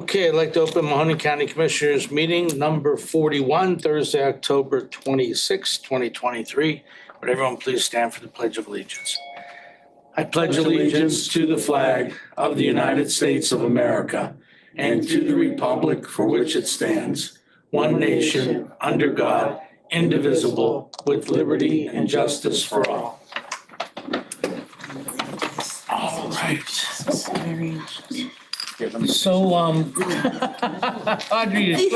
Okay, I'd like to open Mahoning County Commissioners meeting number 41, Thursday, October 26, 2023. Would everyone please stand for the Pledge of Allegiance? I pledge allegiance to the flag of the United States of America and to the republic for which it stands, one nation, under God, indivisible, with liberty and justice for all. All right. So, Audrey, you He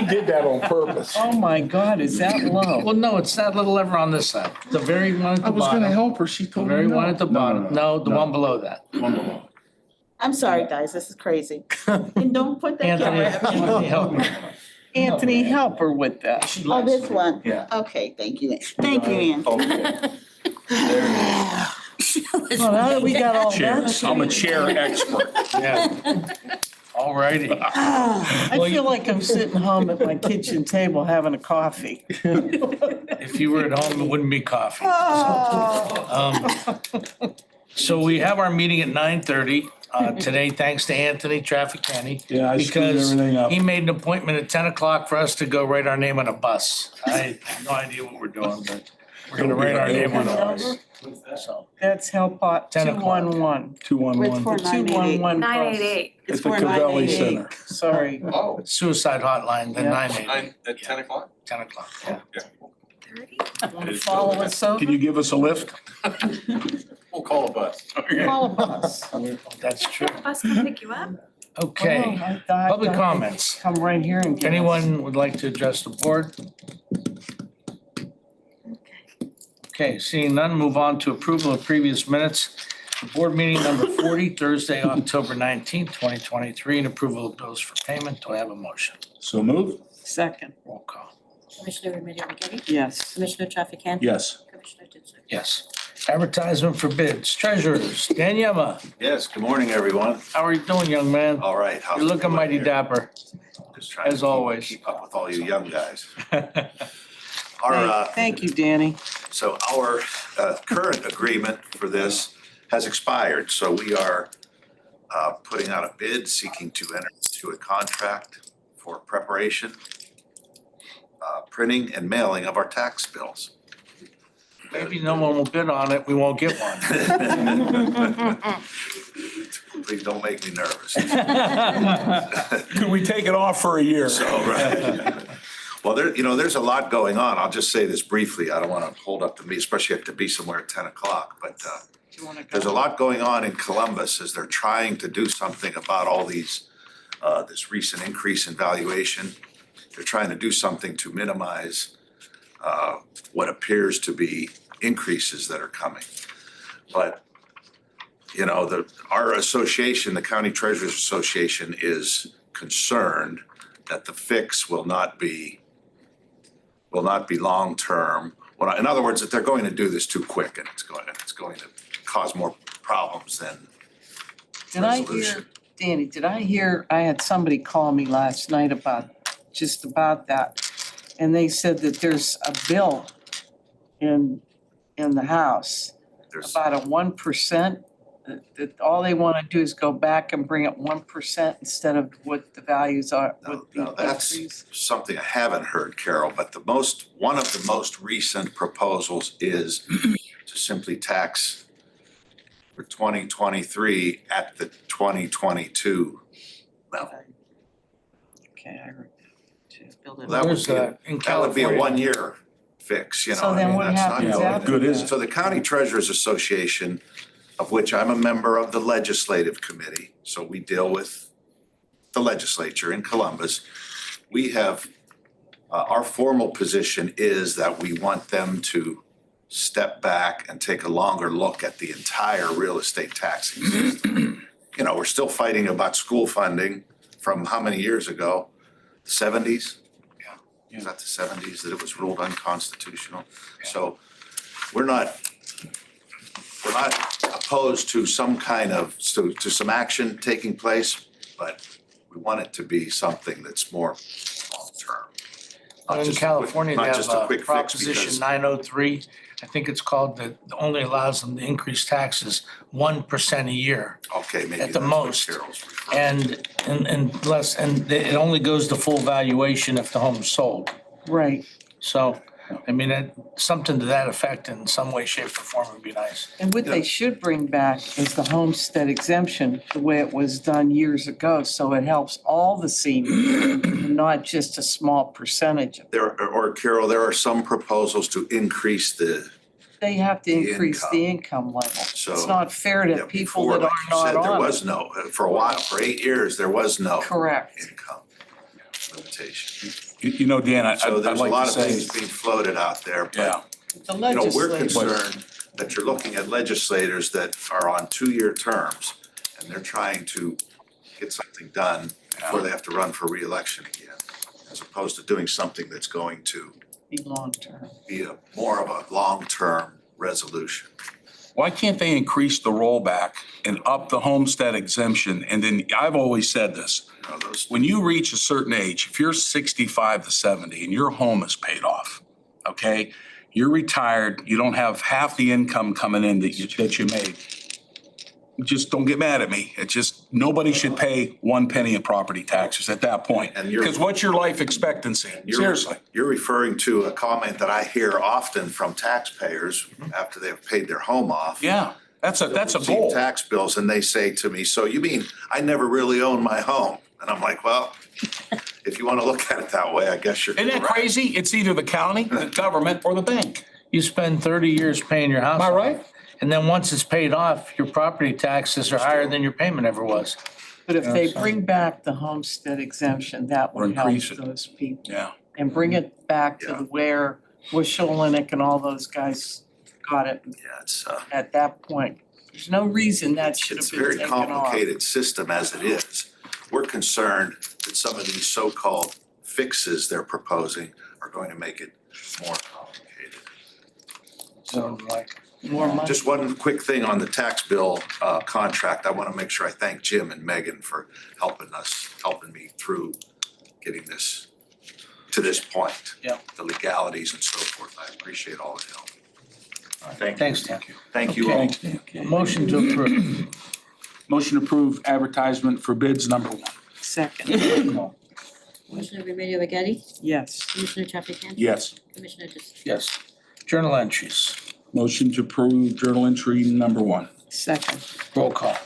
did that on purpose. Oh my God, is that low? well, no, it's that little lever on this side. The very one at the I was gonna bottom. help her. She The told me very no. one at the bottom. No, the one below that. One below. I'm sorry, guys, this is crazy. And don't put that camera at me. Anthony, help me. Anthony, help her with that. Oh, this one? Yeah. Okay, thank you. Thank you, Ann. Okay. Well, now that we got all that. Chairs. I'm a chair expert. Yeah. All righty. I feel like I'm sitting home at my kitchen table having a coffee. If you were at home, it wouldn't be coffee. Oh. So we have our meeting at 9:30 today, thanks to Anthony Trafficani. Yeah, I screwed Because everything up. he made an appointment at 10 o'clock for us to go write our name on a bus. I have no idea what we're doing, but we're gonna write our name on a bus. So, That's Hellpot 10 o'clock. 211. 211. For The 211 bus. 988. At the Cavelli Center. Sorry. Oh, suicide hotline, then Yeah. 988, at 10 o'clock? 10 o'clock, yeah. 30? Want to follow us over? Can you give us a lift? We'll call a bus. Call a bus. That's true. Bus can pick you up. Okay, Oh, I thought- public comments. Come right here and get us. Anyone would like to address the board? Okay, seeing none, move on to approval of previous minutes. The board meeting number 40, Thursday, October 19th, 2023, and approval of bills for payment. Do I have a motion? So move? Second, Roll call. Commissioner Remedy Agati? yes. Commissioner Trafficant? Yes. Commissioner Ditzler? Yes. Advertisement for bids. Treasurers, Dan Yema. Yes, good morning, everyone. How are you doing, young man? All right. how's You're looking everyone mighty here? dapper. Just trying to as always. keep up with all you young guys. Our, Thank you, Danny. so our current agreement for this has expired, so we are putting out a bid seeking to enter into a contract for preparation, printing and mailing of our tax bills. Maybe no one will bid on it. We won't get one. Please don't make me nervous. Could we take it off for a year? So, right. Well, there's a lot going on. I'll just say this briefly. I don't want to hold up the meeting, especially have to be somewhere at 10 o'clock, but Do you want to go? there's a lot going on in Columbus as they're trying to do something about all these, this recent increase in valuation. They're trying to do something to minimize what appears to be increases that are coming. But, our association, the County Treasurers Association, is concerned that the fix will not be long-term. In other words, that they're going to do this too quick and it's going to cause more problems than Did I resolution. hear, Danny, I had somebody call me last night about that. And they said that there's a bill in the House There's, about a 1%. That all they want to do is go back and bring it 1% instead of what the values are. no, what the that's increase. something I haven't heard, Carol, but one of the most recent proposals is to simply tax for 2023 at the 2022 level. Okay, I heard that too. That would Where's be, that? In that would be a California. 1-year fix, So I then mean, what that's not happens good. after Good is that? it? So the County Treasurers Association, of which I'm a member of the legislative committee, so we deal with the legislature in Columbus. We have, our formal position is that we want them to step back and take a longer look at the entire real estate taxing system. We're still fighting about school funding from how many years ago? The 70s? Yeah. Is that the 70s that it was ruled unconstitutional? So we're not opposed to some kind of, to some action taking place, but we want it to be something that's more long-term. Not In just a quick- California, they not have just a quick fix Proposition because- 903. I think it's called, that only allows them to increase taxes 1% a year. Okay, maybe At the that's what most. Carol's referring to. And less, and it only goes to full valuation if the home is sold. Right. So, I mean, something to that effect in some way, shape, or form would be nice. And what they should bring back is the homestead exemption, the way it was done years ago, so it helps all the seniors, and not just a small percentage of them. Carol, there are some proposals to increase the, They have to The increase the income level. So, It's not fair yeah, to people before, that like are you said, not there on was it. no, for a while, for 8 years, there was no Correct. income limitation. You know, Dan, I'd So there's a like lot to of say, things being floated out there, yeah, but The you know, we're legislature, concerned that you're looking at legislators that are on 2-year terms and they're trying to get something done before they have to run for reelection again, as opposed to doing something that's going to be long-term. be more of a long-term resolution. why can't they increase the rollback and up the homestead exemption? And then, I've always said this, You know, those, when you reach a certain age, if you're 65 to 70 and your home is paid off, okay? You're retired, you don't have half the income coming in that you made. Just don't get mad at me. It's just, nobody should pay 1 penny of property taxes at that point. And you're- Because what's your life expectancy? Seriously. You're referring to a comment that I hear often from taxpayers after they've paid their home off. Yeah, that's a Receive goal. tax bills and they say to me, so you mean I never really owned my home? And I'm like, well, if you want to look at it that way, I guess you're Isn't that correct. crazy? It's either the county, the government, or the bank. You spend 30 years paying your house Am I off, right? and then once it's paid off, your property taxes are higher than your payment ever was. But if Yeah, they so- bring back the homestead exemption, that Or would help increase it. those people. Yeah. And bring it back to Yeah. where Wisholinek and all those guys got it Yeah, it's at that point. There's no reason that should have it's a been very taken off. complicated system as it is. We're concerned that some of these so-called fixes they're proposing are going to make it more complicated. So like, More money. Just one quick thing on the tax bill contract. I want to make sure I thank Jim and Megan for helping me through getting this to this point. Yeah. The legalities and so forth. I appreciate all the help. Thank you. thanks, Dan. Thank you all. Thanks, Dan. Motion to approve. Motion to approve advertisement for bids number 1. Second, Commissioner Remedy Agati? yes. Commissioner Trafficant? Yes. Commissioner Ditzler? Yes. Journal entries. Motion to approve journal entry number 1. Second, Roll call.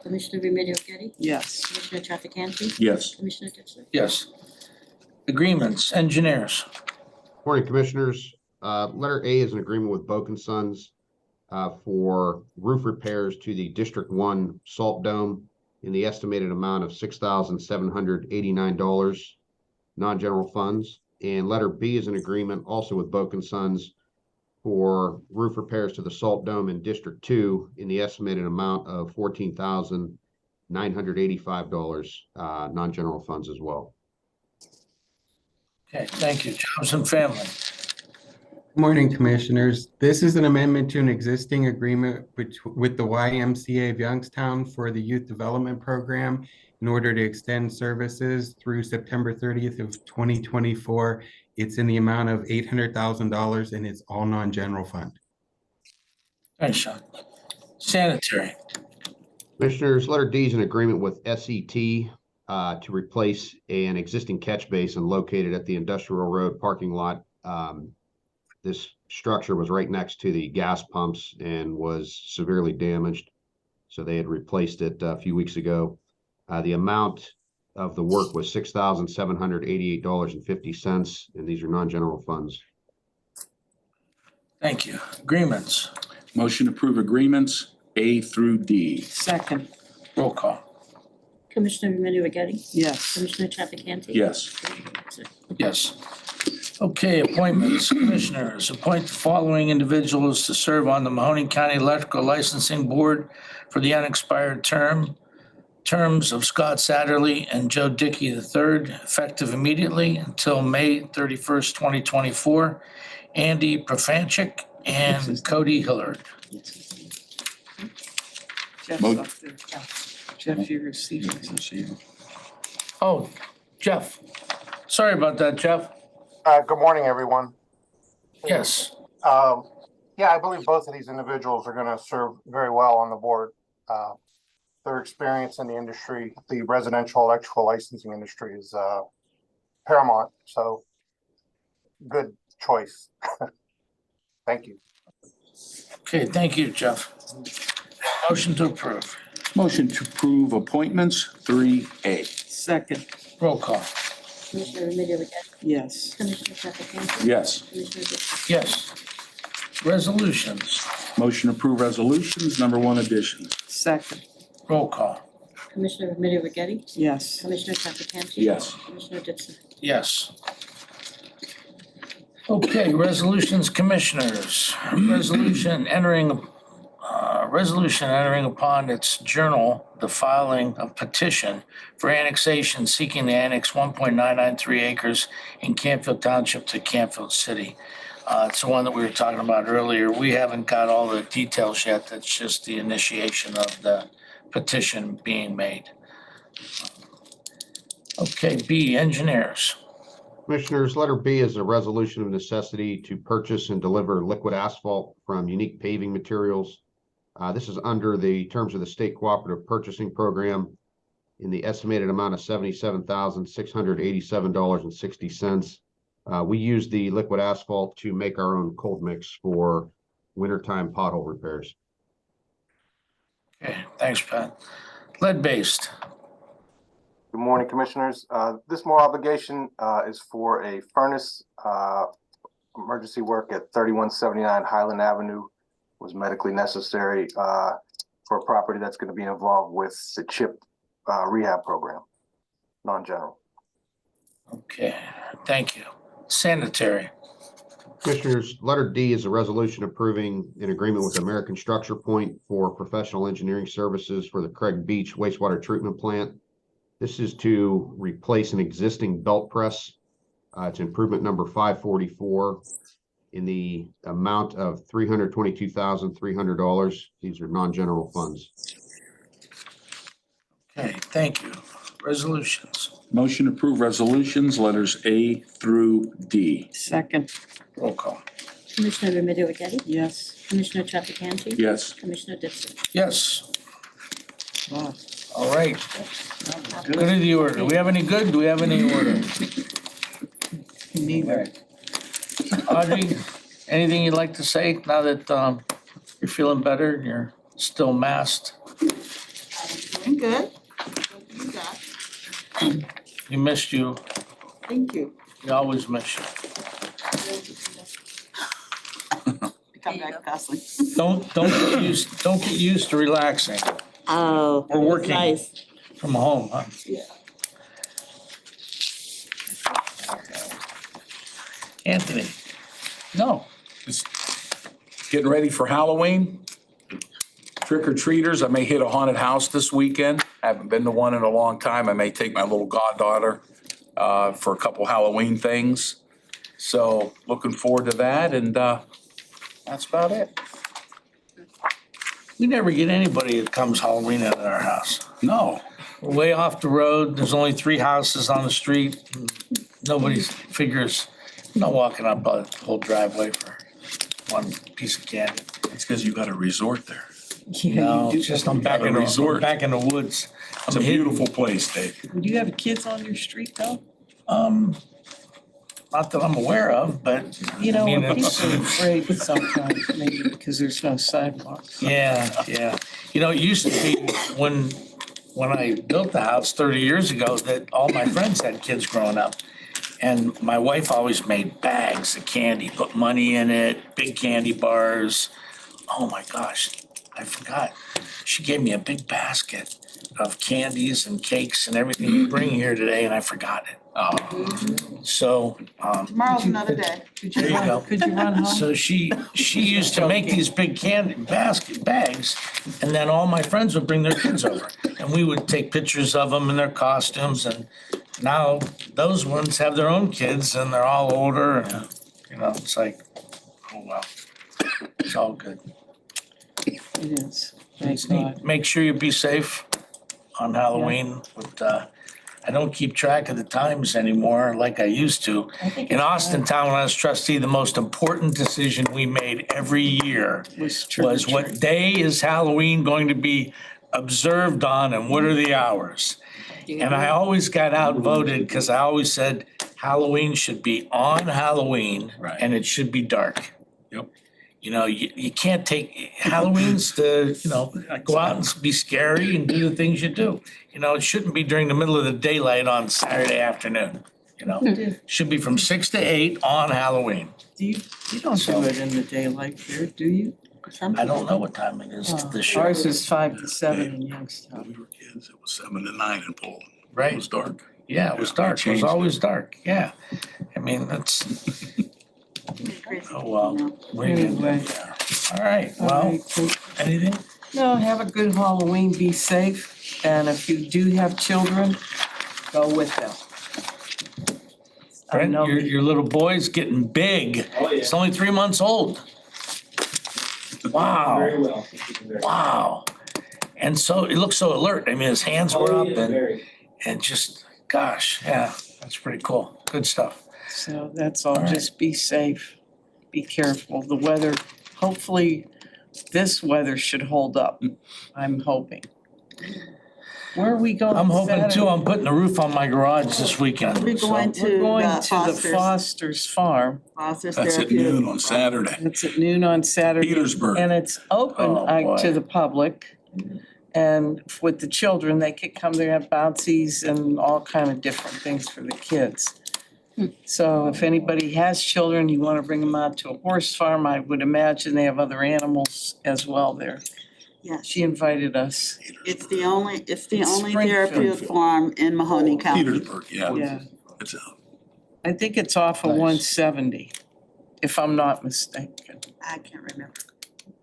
Commissioner Remedy Agati? yes. Commissioner Trafficant? Yes. Commissioner Ditzler? Yes. Agreements, engineers. Morning, Commissioners. Letter A is an agreement with Boak and Sons for roof repairs to the District 1 salt dome in the estimated amount of $6,789, non-general funds. And letter B is an agreement also with Boak and Sons for roof repairs to the salt dome in District 2 in the estimated amount of $14,985, non-general funds as well. Okay, thank you. Jobs and family. Morning, Commissioners. This is an amendment to an existing agreement with the YMCA of Youngstown for the Youth Development Program in order to extend services through September 30th of 2024. It's in the amount of $800,000 and it's all non-general fund. Thanks, Sean. Sanitary. Commissioners, letter D is an agreement with SET to replace an existing catch basin located at the Industrial Road parking lot. This structure was right next to the gas pumps and was severely damaged. So they had replaced it a few weeks ago. The amount of the work was $6,788.50, and these are non-general funds. Thank you. Agreements. Motion to approve agreements A through D. Second, Roll call. Commissioner Remedy Agati? yes. Commissioner Trafficant? Yes. Commissioner Ditzler? Yes. Okay, appointments. Commissioners, appoint the following individuals to serve on the Mahoning County Electrical Licensing Board for the unexpired terms of Scott Satterley and Joe Dickey III, effective immediately until May 31st, 2024. Andy Profanchik and Cody Hillard. Jeff's Mo- up there. Jeff, you're receiving. Oh, Jeff. Sorry about that, Jeff. Good morning, everyone. Yes. Yeah, I believe both of these individuals are going to serve very well on the board. Their experience in the industry, the residential electrical licensing industry, is paramount. So, good choice. Thank you. Okay, thank you, Jeff. Motion to approve. Motion to approve appointments 3A. Second, Roll call. Commissioner Remedy Agati? yes. Commissioner Trafficante? Yes. Commissioner Ditzler? Yes. Resolutions. Motion to approve resolutions, number 1 additions. Second, Roll call. Commissioner Remedy Agati? yes. Commissioner Trafficante? Yes. Commissioner Ditzler? Yes. Okay, resolutions, commissioners. Resolution entering upon its journal the filing of petition for annexation seeking to annex 1.993 acres in Canfield Township to Canfield City. It's the one that we were talking about earlier. We haven't got all the details yet. That's just the initiation of the petition being made. Okay, B, engineers. Commissioners, letter B is a resolution of necessity to purchase and deliver liquid asphalt from Unique Paving Materials. This is under the terms of the State Cooperative Purchasing Program in the estimated amount of $77,687.60. We use the liquid asphalt to make our own cold mix for wintertime pothole repairs. Okay, thanks, Pat. Lead-based. Good morning, Commissioners. This more obligation is for a furnace emergency work at 3179 Highland Avenue. Was medically necessary for a property that's going to be involved with the CHIP rehab program, non-general. Okay, thank you. Sanitary. Commissioners, letter D is a resolution approving an agreement with American Structure Point for professional engineering services for the Craig Beach wastewater treatment plant. This is to replace an existing belt press. It's improvement number 544 in the amount of $322,300. These are non-general funds. Okay, thank you. Resolutions. Motion to approve resolutions, letters A through D. Second, Roll call. Commissioner Remedy Agati? yes. Commissioner Trafficante? Yes. Commissioner Ditzler? Yes. Wow. All right. Good of the order. Do we have any good? Do we have any order? Neither. Audrey, anything you'd like to say now that you're feeling better and you're still masked? I'm good. You got. We missed you. Thank you. We always miss you. Come back, Gosley. Don't get used to relaxing Oh. We're working. Nice. from home, huh? Yeah. Anthony? No. Just getting ready for Halloween. Trick or treaters, I may hit a haunted house this weekend. I haven't been to one in a long time. I may take my little goddaughter for a couple Halloween things. So looking forward to that, and that's about it. We never get anybody that comes Halloween at our house. No, We're way off the road. There's only 3 houses on the street. Nobody figures, I'm not walking up a whole driveway for one piece of candy. it's because you got a resort there. No, it's just I'm back in the Resort. woods. It's a beautiful place, Dave. Do you have kids on your street though? Not that I'm aware of, but You know, I mean, people it's- are afraid sometimes, maybe because there's no sidewalks. yeah. You know, it used to be when I built the house 30 years ago that all my friends had kids growing up. And my wife always made bags of candy, put money in it, big candy bars. Oh my gosh, I forgot. She gave me a big basket of candies and cakes and everything to bring here today, and I forgot it. So, Tomorrow's another day. there you go. Could you run home? So she used to make these big candy bags, and then all my friends would bring their kids over. And we would take pictures of them in their costumes, and now those ones have their own kids and they're all older, and, you know, it's like, oh well, it's all good. It is, thank God. Make sure you be safe on Halloween, but, I I don't keep track of the times anymore like I used to. I think In it's Austin Town, when I was trustee, the most important decision we made every year Was trick or was what treat. day is Halloween going to be observed on and what are the hours? And I always got outvoted because I always said Halloween should be on Halloween Right. and it should be dark. Yep. You know, you can't take, Halloween's to, you know, go out and be scary and do the things you do. You know, it shouldn't be during the middle of the daylight on Saturday afternoon, you know? Should be from 6 to 8 on Halloween. You don't do it in the daylight here, do you? Some I don't people know what time it is this Oh, year. ours is 5 to 7 in When Youngstown. we were kids, it was 7 to 9 in Poland. It Right, was dark. yeah, it was Yeah, dark, it was changed it. always dark, yeah. I mean, that's, oh, well, what are you gonna do? Anyway. Yeah. All right, All well, right, so- anything? No, have a good Halloween, be safe, and if you do have children, go with them. I Brent, know your little boy's getting big. Oh, yeah. He's only 3 months old. Wow, Very well. Very well. wow. And so, he looks so alert. I mean, his hands were Oh, up yeah, very. and just, gosh, yeah, that's pretty cool. Good stuff. So that's all, All right. just be safe, be careful, the weather, hopefully this weather should hold up, I'm hoping. Where are we going I'm hoping too, Saturday? I'm putting the roof on my garage this weekend. We're going so- We're to going the to the Foster's, Foster's Farm, Foster's That's at Therapeutic. noon on Saturday. it's at noon on Saturday. Petersburg. And it's open Oh, boy. to the public. And with the children, they could come, they have bouncies and all kind of different things for the kids. So if anybody has children, you want to bring them out to a horse farm, I would imagine they have other animals as well there. Yes, She invited us. it's the only It's therapeutic Springfield. farm in Mahoning County. Petersburg, yeah. Yeah, It's I think it's off of Nice. 170, if I'm not mistaken. I can't remember.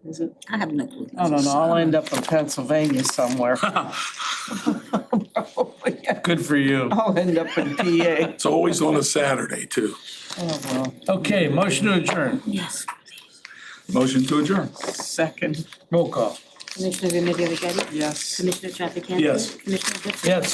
Is it? I have no clue. I don't know, I'll end up in Pennsylvania somewhere. Good for you. I'll end up in PA. It's always on a Saturday too. Oh, well, Okay, motion to adjourn. Yes. Motion to adjourn. second, Roll call. Commissioner Remedy Agati? yes. Commissioner Trafficant? Yes. Commissioner Ditzler? Yes.